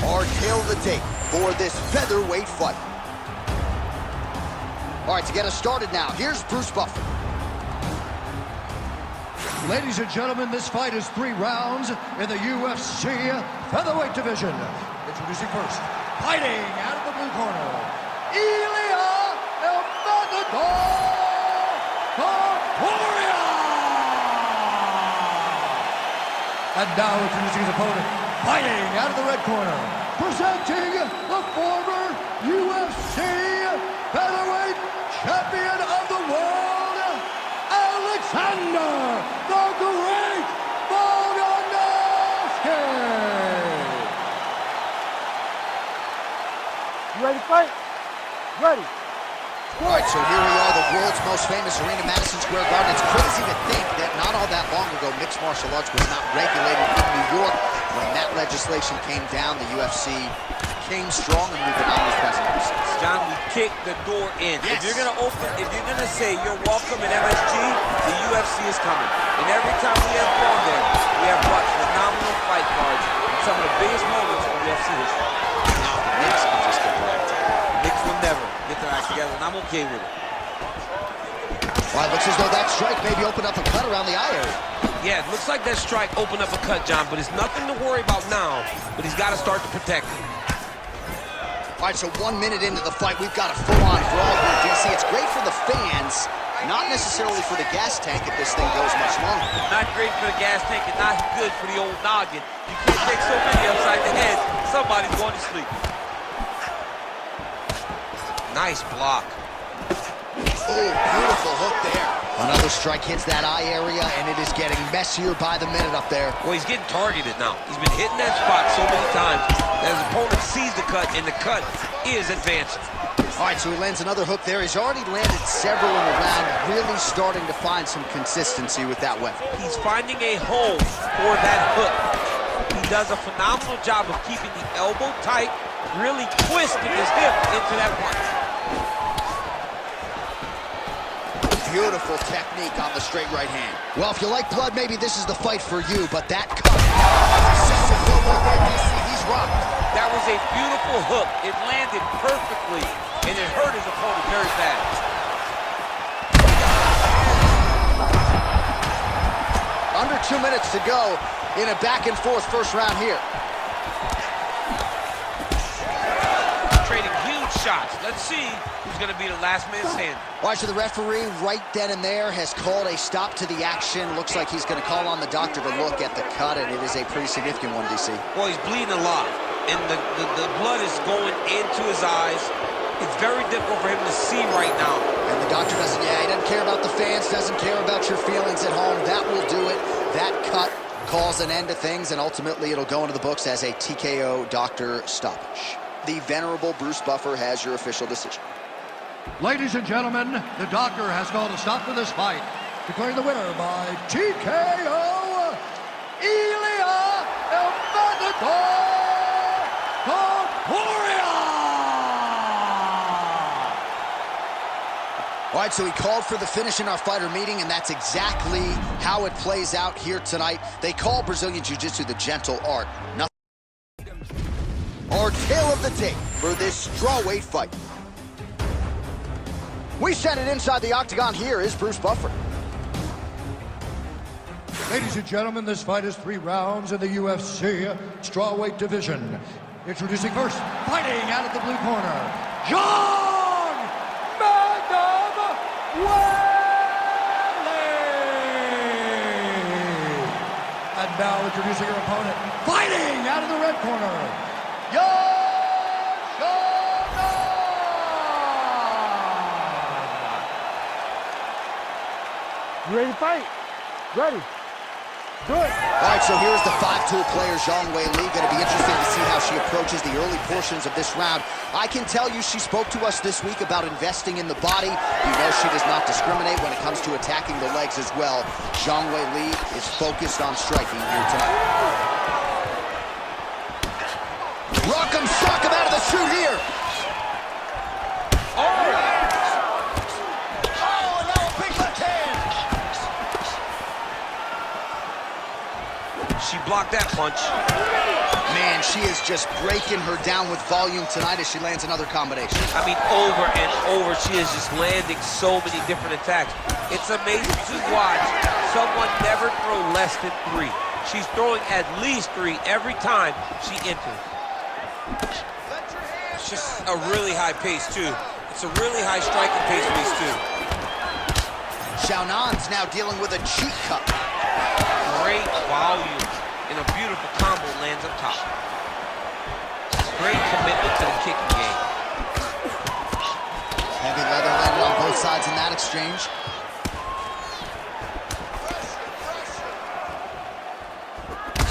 Our tail of the tape for this featherweight fight. All right, to get us started now, here's Bruce Buffer. Ladies and gentlemen, this fight is 3 rounds in the UFC featherweight division. Introducing first, fighting out of the blue corner, Ilya El Matador Gloria! And now introducing his opponent, fighting out of the red corner, presenting the former UFC featherweight champion of the world, Alexander the Great Volkanovski! You ready to fight? Ready. All right, so here we are, the world's most famous arena, Madison Square Garden. It's crazy to think that not all that long ago, mixed martial arts was not regulated in New York. When that legislation came down, the UFC came strong, and we've been on this precipice. John, we kicked the door in. Yes. If you're gonna say you're welcome in MSG, the UFC is coming. And every time we have gone there, we have brought phenomenal fight cards and some of the biggest moments in UFC history. Now the Knicks can just get wrecked. Knicks will never get their act together, and I'm okay with it. Well, it looks as though that strike maybe opened up a cut around the eye area. Yeah, it looks like that strike opened up a cut, John, but it's nothing to worry about now, but he's got to start to protect it. All right, so 1 minute into the fight, we've got a full-on brawl here, DC. It's great for the fans, not necessarily for the gas tank if this thing goes much longer. Not great for the gas tank and not good for the old noggin. You can't take so many upside the head. Somebody's going to sleep. Nice block. Oh, beautiful hook there. Another strike hits that eye area, and it is getting messier by the minute up there. Well, he's getting targeted now. He's been hitting that spot so many times that his opponent sees the cut, and the cut is advancing. All right, so he lands another hook there. He's already landed several in the round, really starting to find some consistency with that weapon. He's finding a home for that hook. He does a phenomenal job of keeping the elbow tight, really twisting his hip into that punch. Beautiful technique on the straight right hand. Well, if you like blood, maybe this is the fight for you, but that cut... He's rocked. That was a beautiful hook. It landed perfectly, and it hurt his opponent very bad. Under 2 minutes to go in a back-and-forth first round here. Trading huge shots. Let's see who's going to be the last man standing. All right, so the referee right then and there has called a stop to the action. Looks like he's going to call on the doctor to look at the cut, and it is a pretty significant one, DC. Well, he's bleeding a lot, and the blood is going into his eyes. It's very difficult for him to see right now. And the doctor doesn't, he doesn't care about the fans, doesn't care about your feelings at home. That will do it. That cut calls an end to things, and ultimately it'll go into the books as a TKO doctor stoppage. The venerable Bruce Buffer has your official decision. Ladies and gentlemen, the doctor has called a stop to this fight, declaring the winner by TKO, Ilya El Matador Gloria! All right, so he called for the finish in our fighter meeting, and that's exactly how it plays out here tonight. They call Brazilian Jiu-Jitsu the gentle art. Nothing. Our tail of the tape for this strawweight fight. We send it inside the octagon. Here is Bruce Buffer. Ladies and gentlemen, this fight is 3 rounds in the UFC strawweight division. Introducing first, fighting out of the blue corner, John Madam Welterweight! And now introducing her opponent, fighting out of the red corner, You ready to fight? Ready. Good. All right, so here's the 5-tool player, Zhang Weili. Going to be interesting to see how she approaches the early portions of this round. I can tell you she spoke to us this week about investing in the body. You know she does not discriminate when it comes to attacking the legs as well. Zhang Weili is focused on striking here tonight. Rock him, sock him out of the chute here. She blocked that punch. Man, And she is just breaking her down with volume tonight as she lands another combination. I mean, over and over, she is just landing so many different attacks. It's amazing to watch someone never throw less than 3. She's throwing at least 3 every time she enters. It's just a really high pace, too. It's a really high striking pace for these two. Xiaonan's now dealing with a cheek cut. Great volume and a beautiful combo lands up top. Great commitment to the kicking game. Heavy leather landed on both sides in that exchange.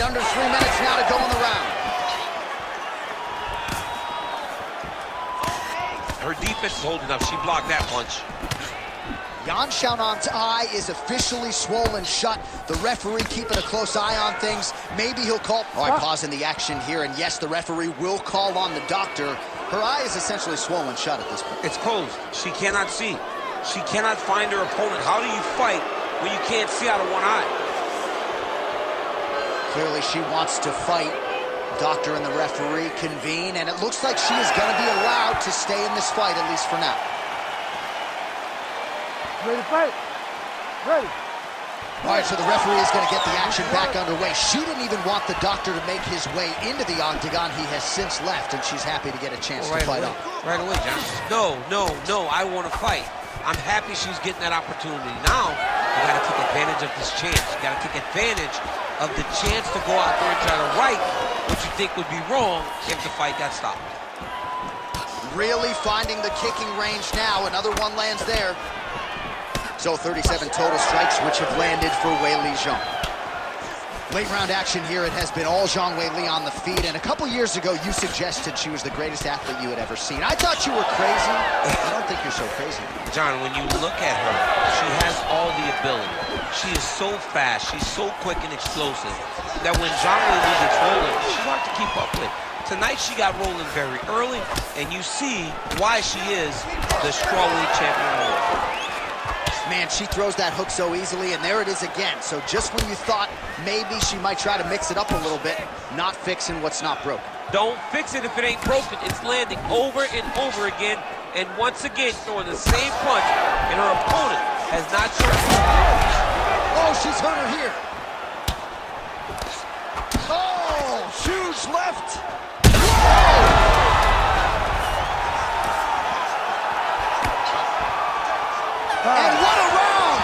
Under 3 minutes now to go in the round. Her defense is holding up. She blocked that punch. Yan Xiaonan's eye is officially swollen shut. The referee keeping a close eye on things. Maybe he'll call. All right, pausing the action here. And yes, the referee will call on the doctor. Her eye is essentially swollen shut at this point. It's closed. She cannot see. She cannot find her opponent. How do you fight when you can't see out of one eye? Clearly, she wants to fight. Doctor and the referee convene, and it looks like she is going to be allowed to stay in this fight, at least for now. Ready to fight? Ready. All right, so the referee is going to get the action back underway. She didn't even want the doctor to make his way into the octagon. He has since left, and she's happy to get a chance to fight on. Right away, John. No, I want to fight. I'm happy she's getting that opportunity. Now, you got to take advantage of this chance. You got to take advantage of the chance to go out there and try to right what you think would be wrong if the fight got stopped. Really finding the kicking range now. Another one lands there. So 37 total strikes, which have landed for Weili Zhang. Late round action here. It has been all Zhang Weili on the feet. And a couple years ago, you suggested she was the greatest athlete you had ever seen. I thought you were crazy. I don't think you're so crazy. John, when you look at her, she has all the ability. She is so fast. She's so quick and explosive that when Zhang Weili gets rolling, she's hard to keep up with. Tonight, she got rolling very early, and you see why she is the strawweight champion of the world. Man, she throws that hook so easily, and there it is again. So just when you thought maybe she might try to mix it up a little bit, not fixing what's not broken. Don't fix it if it ain't broken. It's landing over and over again, and once again throwing the same punch, and her opponent has not shown. Oh, she's hurt her here. Oh, huge left. And what a round!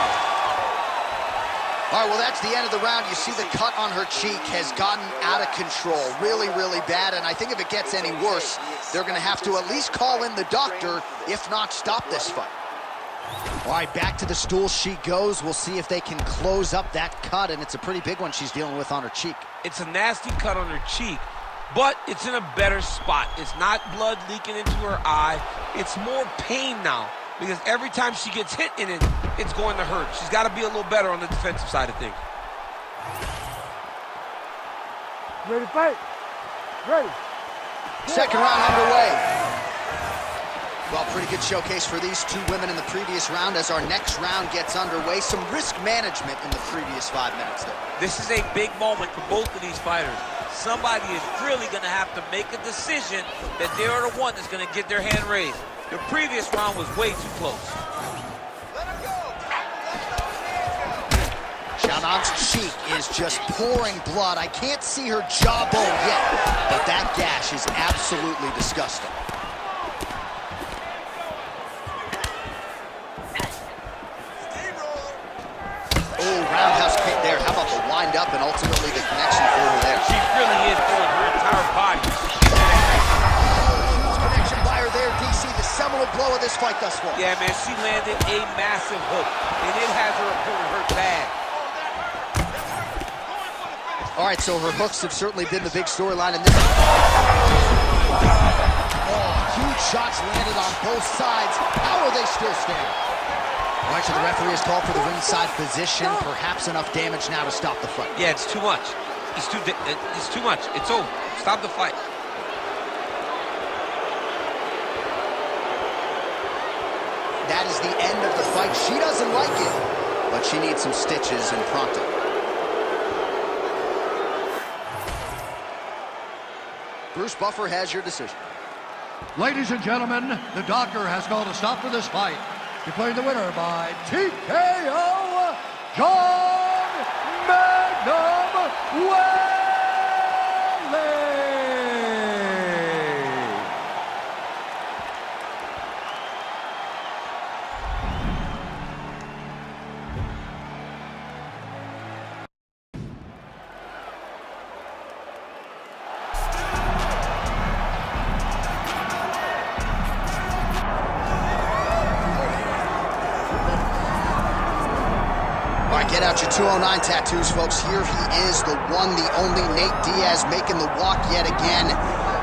All right, well, that's the end of the round. You see the cut on her cheek has gotten out of control. Really, really bad. And I think if it gets any worse, they're going to have to at least call in the doctor, if not stop this fight. All right, back to the stool she goes. We'll see if they can close up that cut, and it's a pretty big one she's dealing with on her cheek. It's a nasty cut on her cheek, but it's in a better spot. It's not blood leaking into her eye. It's more pain now, because every time she gets hit in it, it's going to hurt. She's got to be a little better on the defensive side of things. Ready to fight? Ready. Second round underway. Well, pretty good showcase for these two women in the previous round. As our next round gets underway, some risk management in the previous 5 minutes there. This is a big moment for both of these fighters. Somebody is really going to have to make a decision that they are the one that's going to get their hand raised. The previous round was way too close. Xiaonan's cheek is just pouring blood. I can't see her jawbone yet, but that gash is absolutely disgusting. Oh, roundhouse kick there. How about the wind up and ultimately the connection for her there? She really is throwing her entire body. Huge connection by her there, DC. The seminal blow of this fight thus far. Yeah, man, she landed a massive hook, and it has her opponent hurt bad. All right, so her hooks have certainly been the big storyline in this. Oh, huge shots landed on both sides. How are they still standing? All right, so the referee has called for the ringside position. Perhaps enough damage now to stop the fight. Yeah, it's too much. It's too much. It's over. Stop the fight. That is the end of the fight. She doesn't like it, but she needs some stitches and pronto. Bruce Buffer has your decision. Ladies and gentlemen, the doctor has called a stop to this fight. Declaring the winner by TKO, John Magnum Welterweight. Get out your 209 tattoos, folks. Here he is, the one, the only Nate Diaz, making the walk yet again.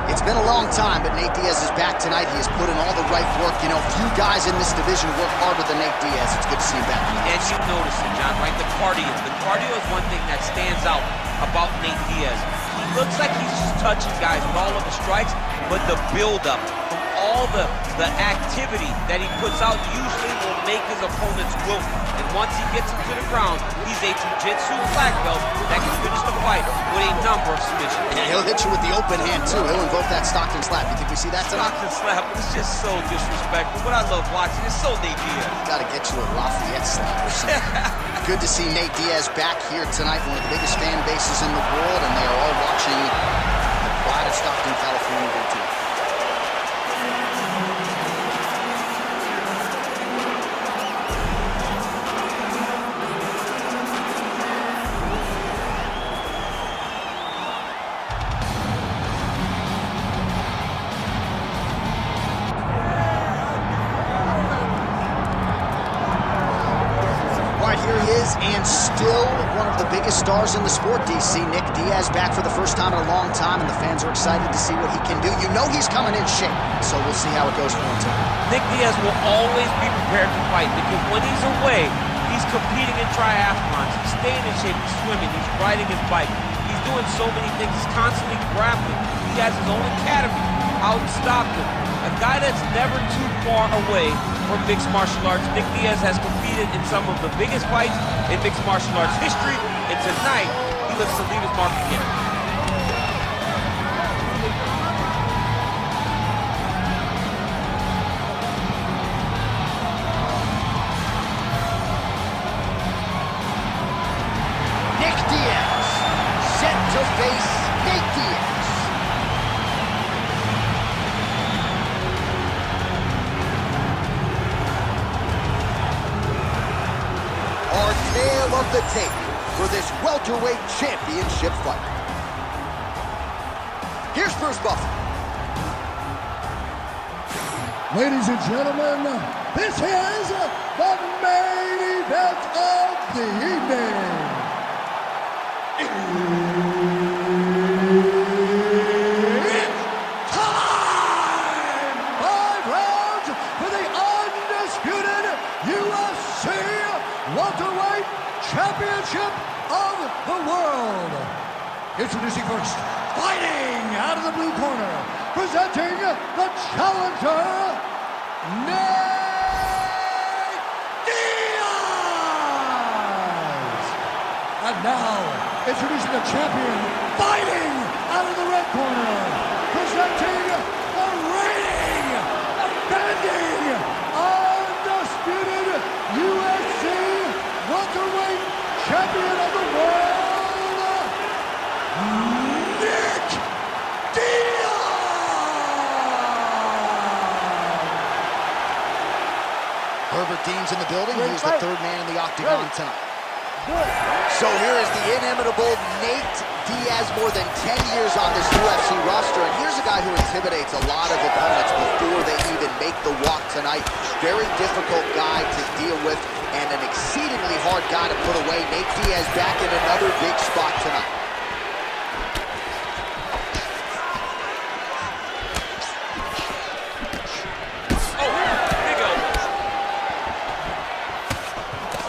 It's been a long time, but Nate Diaz is back tonight. He has put in all the right work. You know, few guys in this division work harder than Nate Diaz. It's good to see him back. And you notice it, John, right? The cardio. The cardio is one thing that stands out about Nate Diaz. He looks like he's just touching guys with all of the strikes, but the build-up from all the activity that he puts out usually will make his opponents wilt. And once he gets him to the ground, he's a jiu-jitsu black belt that can finish the fight with a number of submissions. And he'll hit you with the open hand, too. He'll invoke that Stockton slap. You think we see that tonight? Stockton slap. It's just so disrespectful. But I love watching. It's so Nate Diaz. Got to get you a Lafayette slap or something. Good to see Nate Diaz back here tonight, one of the biggest fan bases in the world, and they are all watching the pride of Stockton, California here tonight. And still one of the biggest stars in the sport, DC. Nick Diaz back for the first time in a long time, and the fans are excited to see what he can do. You know he's coming in shape, so we'll see how it goes for him tonight. Nick Diaz will always be prepared to fight because when he's away, he's competing in triathlons, he's staying in shape, he's swimming, he's riding his bike, he's doing so many things, he's constantly grappling. He has his own academy out in Stockton. A guy that's never too far away from mixed martial arts. Nick Diaz has competed in some of the biggest fights in mixed martial arts history, and tonight he looks to leave his mark again. Nick Diaz, set to face Nate Diaz. Our tale of the tape for this welterweight championship fight. Here's Bruce Buffer. Ladies and gentlemen, this is the main event of the evening. It's time! 5 rounds for the undisputed UFC Welterweight Championship of the World. Introducing first, fighting out of the blue corner, presenting the challenger, Nate Diaz. And now, introducing the champion, fighting out of the red corner, presenting the reigning, defending, undisputed UFC welterweight champion of the world, Nick Diaz. Herbert Dean's in the building. He's the third man in the octagon tonight. So here is the inimitable Nate Diaz, more than 10 years on this UFC roster. And here's a guy who intimidates a lot of opponents before they even make the walk tonight. Very difficult guy to deal with and an exceedingly hard guy to put away. Nate Diaz back in another big spot tonight.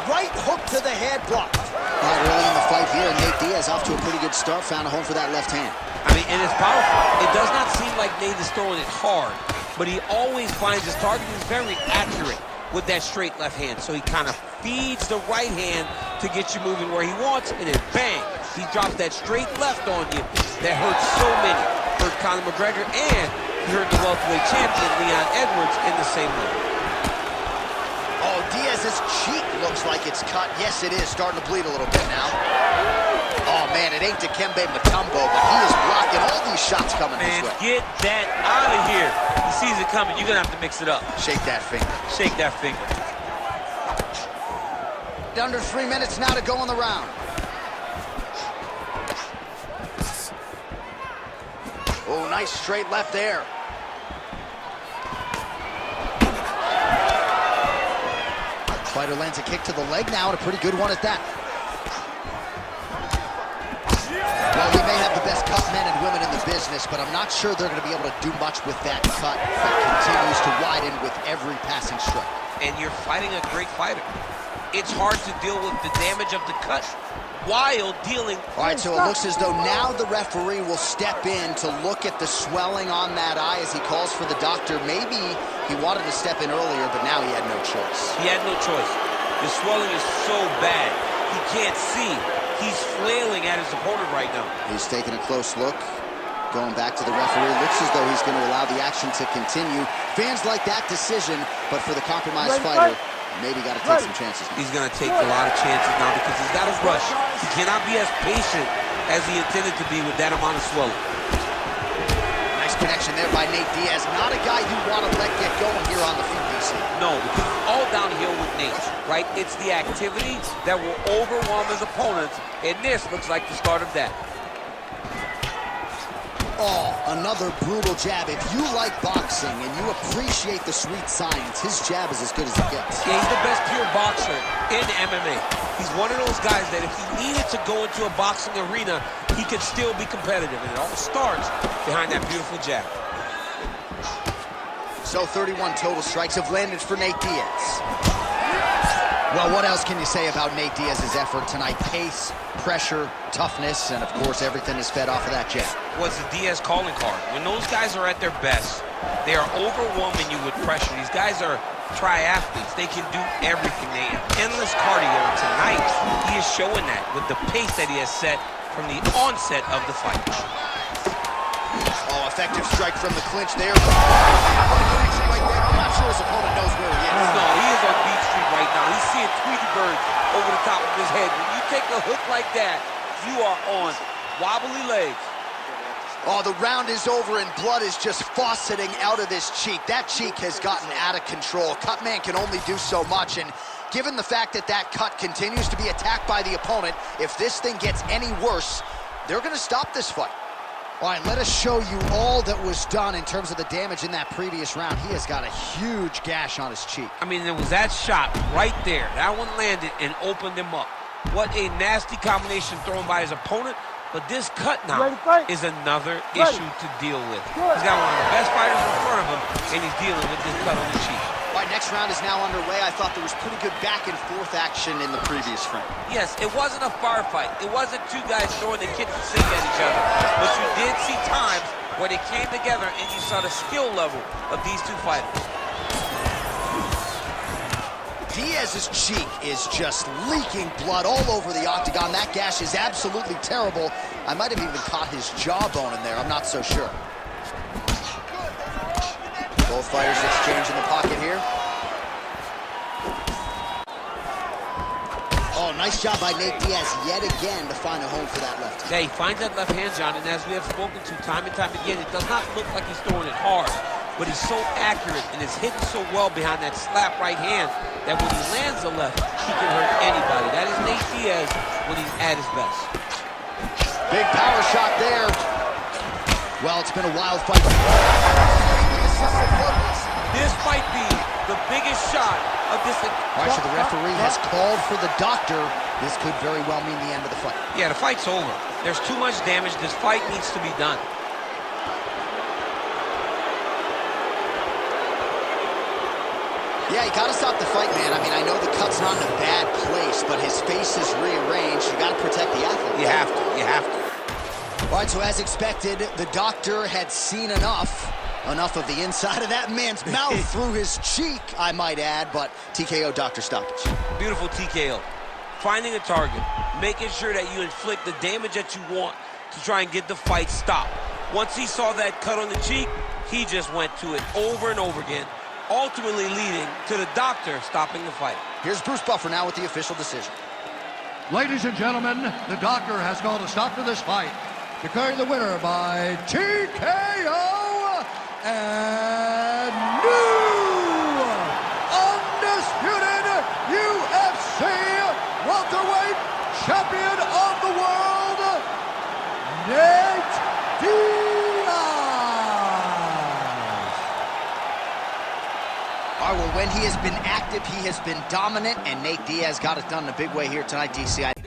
Right hook to the head blocked. Not early in the fight here, and Nate Diaz off to a pretty good start. Found a home for that left hand. I mean, and it's powerful. It does not seem like Nate is throwing it hard, but he always finds his target. He's very accurate with that straight left hand. So he kind of feeds the right hand to get you moving where he wants, and then bang, he drops that straight left on you that hurts so many. Hurt Conor Conor McGregor, and he hurt the welterweight champion, Leon Edwards, in the same way. Oh, Diaz's cheek looks like it's cut. Yes, it is. Starting to bleed a little bit now. Oh, man, it ain't Dikembe Mutombo, but he is blocking all these shots coming his way. Get that out of here. He sees it coming. You're going to have to mix it up. Shake that finger. Shake that finger. Under 3 minutes now to go in the round. Oh, nice straight left there. Fighter lands a kick to the leg now, and a pretty good one at that. Well, he may have the best cut men and women in the business, but I'm not sure they're going to be able to do much with that cut that continues to widen with every passing strike. And you're fighting a great fighter. It's hard to deal with the damage of the cut while dealing. All right, so it looks as though now the referee will step in to look at the swelling on that eye as he calls for the doctor. Maybe he wanted to step in earlier, but now he had no choice. He had no choice. The swelling is so bad, he can't see. He's flailing at his opponent right now. He's taking a close look, going back to the referee. Looks as though he's going to allow the action to continue. Fans like that decision, but for the compromised fighter, maybe got to take some chances. He's going to take a lot of chances now because he's got to rush. He cannot be as patient as he intended to be with that amount of swelling. Nice connection there by Nate Diaz. Not a guy you want to let get going here on the feet, DC. No, because it's all downhill with Nate, right? It's the activity that will overwhelm his opponents, and this looks like the start of that. Oh, another brutal jab. If you like boxing and you appreciate the sweet science, his jab is as good as it gets. Yeah, he's the best pure boxer in MMA. He's one of those guys that if he needed to go into a boxing arena, he could still be competitive, and it all starts behind that beautiful jab. So 31 total strikes have landed for Nate Diaz. Well, what else can you say about Nate Diaz's effort tonight? Pace, pressure, toughness, and of course everything is fed off of that jab. Was the Diaz calling card. When those guys are at their best, they are overwhelming you with pressure. These guys are triathletes. They can do everything. They have endless cardio. Tonight, he is showing that with the pace that he has set from the onset of the fight. Oh, effective strike from the clinch there. I'm not sure his opponent knows where he is. No, he is on Beach Street right now. He's seeing Tweety birds over the top of his head. When you take a hook like that, you are on wobbly legs. Oh, the round is over and blood is just fauceting out of this cheek. That cheek has gotten out of control. Cutman can only do so much, and given the fact that that cut continues to be attacked by the opponent, if this thing gets any worse, they're going to stop this fight. All right, let us show you all that was done in terms of the damage in that previous round. He has got a huge gash on his cheek. I mean, there was that shot right there. That one landed and opened him up. What a nasty combination thrown by his opponent. But this cut now is another issue to deal with. He's got one of the best fighters in front of him, and he's dealing with this cut on the cheek. All right, next round is now underway. I thought there was pretty good back-and-forth action in the previous frame. Yes, it wasn't a firefight. It wasn't two guys throwing the kitchen sink at each other. But you did see times where they came together, and you saw the skill level of these two fighters. Diaz's cheek is just leaking blood all over the octagon. That gash is absolutely terrible. I might have even caught his jawbone in there. I'm not so sure. Both fighters exchange in the pocket here. Oh, nice job by Nate Diaz yet again to find a home for that left hand. Yeah, he finds that left hand, John, and as we have spoken to time and time again, it does not look like he's throwing it hard, but he's so accurate and is hitting so well behind that slap right hand that when he lands the left, he can hurt anybody. That is Nate Diaz when he's at his best. Big power shot there. Well, it's been a wild fight. This might be the biggest shot of this. All right, so the referee has called for the doctor. This could very well mean the end of the fight. Yeah, the fight's over. There's too much damage. This fight needs to be done. Yeah, you gotta stop the fight, man. I mean, I know the cut's not in a bad place, but his face is rearranged. You gotta protect the athlete. You have to. You have to. All right, so as expected, the doctor had seen enough of the inside of that man's mouth through his cheek, I might add, but TKO doctor stoppage. Beautiful TKO. Finding a target, making sure that you inflict the damage that you want to try and get the fight stopped. Once he saw that cut on the cheek, he just went to it over and over again, ultimately leading to the doctor stopping the fight. Here's Bruce Buffer now with the official decision. Ladies and gentlemen, the doctor has called a stop to this fight, declaring the winner by TKO and new undisputed UFC welterweight champion of the world, Nate Diaz. All right, well, when he has been active, he has been dominant, and Nate Diaz got it done in a big way here tonight, DC.